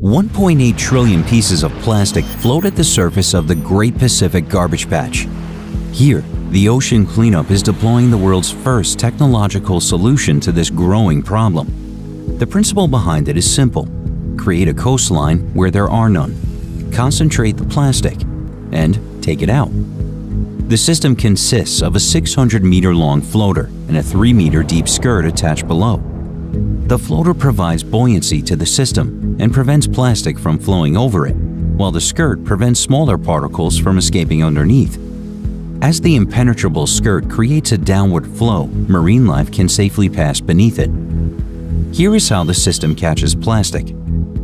1.8 trillion pieces of plastic float at the surface of the Great Pacific Garbage Patch. Here, the ocean cleanup is deploying the world's first technological solution to this growing problem. The principle behind it is simple. Create a coastline where there are none. Concentrate the plastic and take it out. The system consists of a 600-meter-long floater and a 3-meter deep skirt attached below. The floater provides buoyancy to the system and prevents plastic from flowing over it, while the skirt prevents smaller particles from escaping underneath. As the impenetrable skirt creates a downward flow, marine life can safely pass beneath it. Here is how the system catches plastic.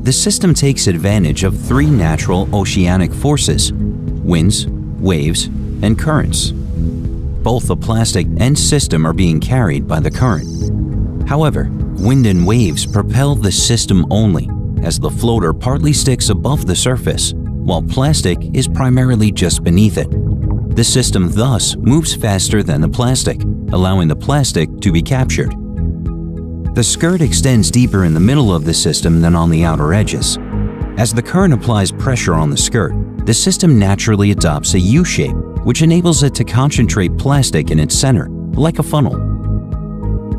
The system takes advantage of 3 natural oceanic forces: winds, waves, and currents. Both the plastic and system are being carried by the current. However, wind and waves propel the system only, as the floater partly sticks above the surface, while plastic is primarily just beneath it. The system thus moves faster than the plastic, allowing the plastic to be captured. The skirt extends deeper in the middle of the system than on the outer edges. As the current applies pressure on the skirt, the system naturally adopts a U-shape, which enables it to concentrate plastic in its center, like a funnel.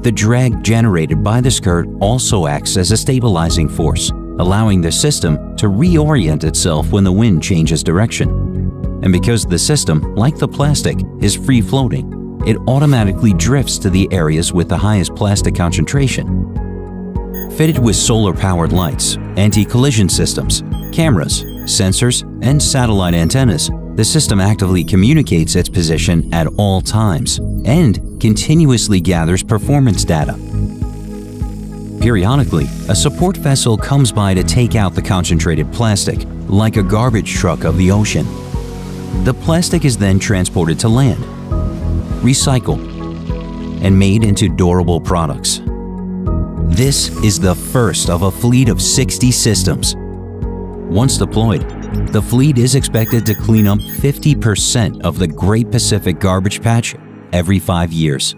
The drag generated by the skirt also acts as a stabilizing force, allowing the system to reorient itself when the wind changes direction. And because the system, like the plastic, is free-floating, it automatically drifts to the areas with the highest plastic concentration. Fitted with solar-powered lights, anti-collision systems, cameras, sensors, and satellite antennas, the system actively communicates its position at all times and continuously gathers performance data. Periodically, a support vessel comes by to take out the concentrated plastic, like a garbage truck of the ocean. The plastic is then transported to land, recycled, and made into durable products. This is the first of a fleet of 60 systems. Once deployed, the fleet is expected to clean up 50% of the Great Pacific Garbage Patch every 5 years.